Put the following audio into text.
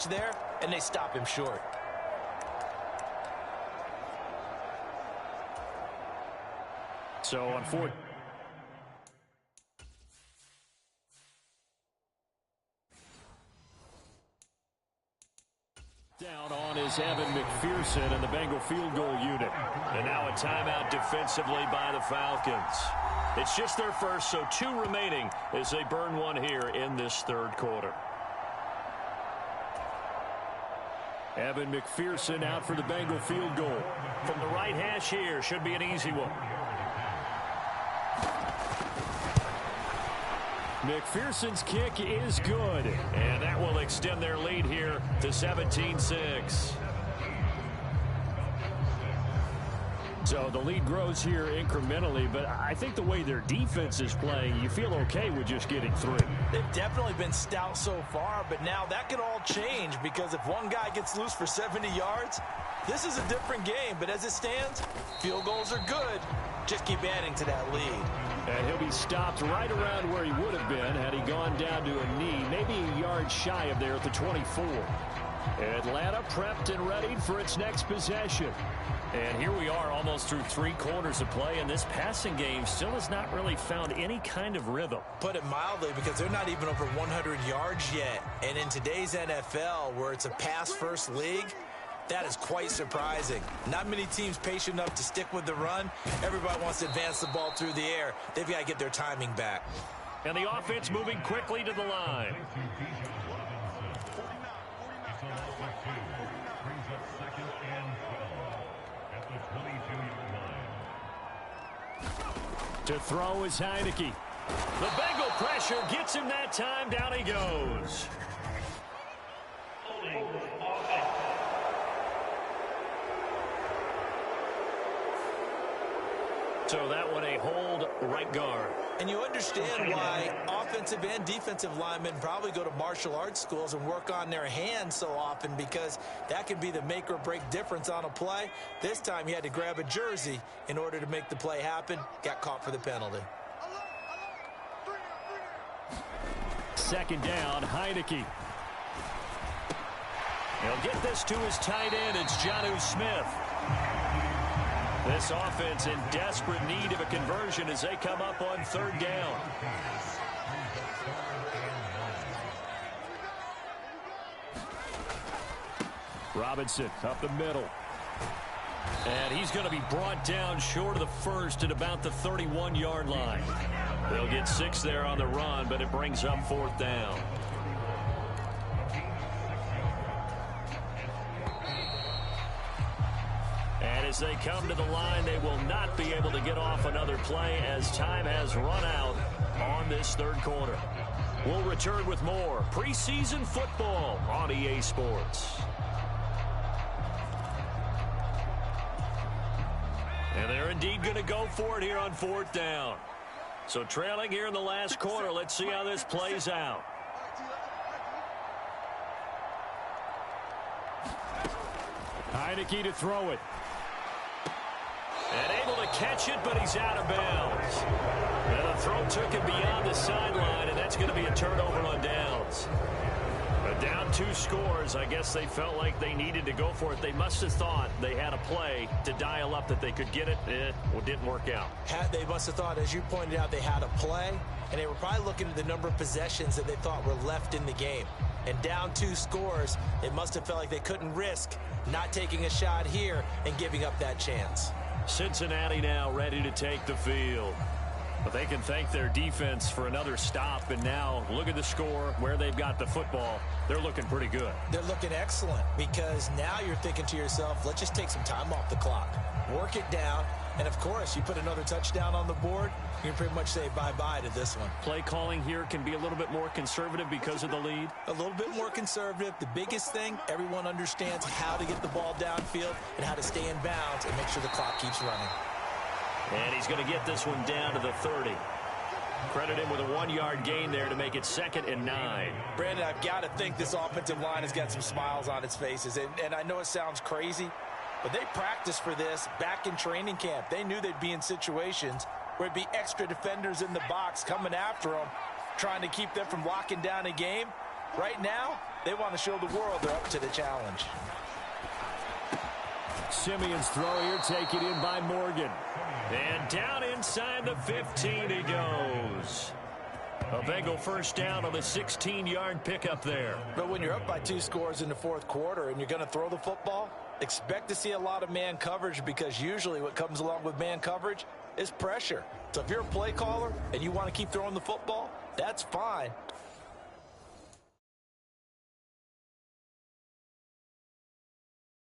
there, and they stop him short. So on fourth. Down on is Evan McPherson and the Bengal field goal unit. And now a timeout defensively by the Falcons. It's just their first, so 2 remaining as they burn one here in this third quarter. Evan McPherson out for the Bengal field goal. From the right hash here, should be an easy one. McPherson's kick is good, and that will extend their lead here to 17-6. So the lead grows here incrementally, but I think the way their defense is playing, you feel okay with just getting 3. They've definitely been stout so far, but now that could all change because if one guy gets loose for 70 yards, this is a different game. But as it stands, field goals are good. Just keep adding to that lead. And he'll be stopped right around where he would have been had he gone down to a knee, maybe a yard shy of there at the 24. Atlanta prepped and ready for its next possession. And here we are almost through 3 quarters of play, and this passing game still has not really found any kind of rhythm. Put it mildly, because they're not even over 100 yards yet. And in today's NFL, where it's a pass-first league, that is quite surprising. Not many teams patient enough to stick with the run. Everybody wants to advance the ball through the air. They've got to get their timing back. And the offense moving quickly to the line. To throw is Heineke. The Bengal pressure gets him that time. Down he goes. So that one a hold right guard. And you understand why offensive and defensive linemen probably go to martial arts schools and work on their hands so often, because that can be the make or break difference on a play. This time he had to grab a jersey in order to make the play happen. Got caught for the penalty. Second down, Heineke. He'll get this to his tight end. It's Jonnu Smith. This offense in desperate need of a conversion as they come up on third down. Robinson up the middle. And he's going to be brought down short of the first at about the 31-yard line. They'll get 6 there on the run, but it brings up fourth down. And as they come to the line, they will not be able to get off another play as time has run out on this third quarter. We'll return with more preseason football on EA Sports. And they're indeed going to go for it here on fourth down. So trailing here in the last quarter, let's see how this plays out. Heineke to throw it. And able to catch it, but he's out of bounds. And the throw took him beyond the sideline, and that's going to be a turnover on downs. But down 2 scores, I guess they felt like they needed to go for it. They must have thought they had a play to dial up that they could get it. It didn't work out. They must have thought, as you pointed out, they had a play, and they were probably looking at the number of possessions that they thought were left in the game. And down 2 scores, it must have felt like they couldn't risk not taking a shot here and giving up that chance. Cincinnati now ready to take the field. But they can thank their defense for another stop. And now look at the score, where they've got the football. They're looking pretty good. They're looking excellent, because now you're thinking to yourself, let's just take some time off the clock. Work it down. And, of course, you put another touchdown on the board, you can pretty much say bye-bye to this one. Play calling here can be a little bit more conservative because of the lead. A little bit more conservative. The biggest thing, everyone understands how to get the ball downfield and how to stay in bounds and make sure the clock keeps running. And he's going to get this one down to the 30. Credit him with a 1-yard gain there to make it 2nd and 9. Brandon, I've got to think this offensive line has got some smiles on its faces. And I know it sounds crazy, but they practiced for this back in training camp. They knew they'd be in situations where it'd be extra defenders in the box coming after them, trying to keep them from locking down a game. Right now, They want to show the world they're up to the challenge. Simeon's throw here taken in by Morgan. And down inside the 15 he goes. A Bengal first down on the 16-yard pickup there. But when you're up by 2 scores in the fourth quarter and you're going to throw the football, expect to see a lot of man coverage, because usually what comes along with man coverage is pressure. So if you're a play caller and you want to keep throwing the football, that's fine.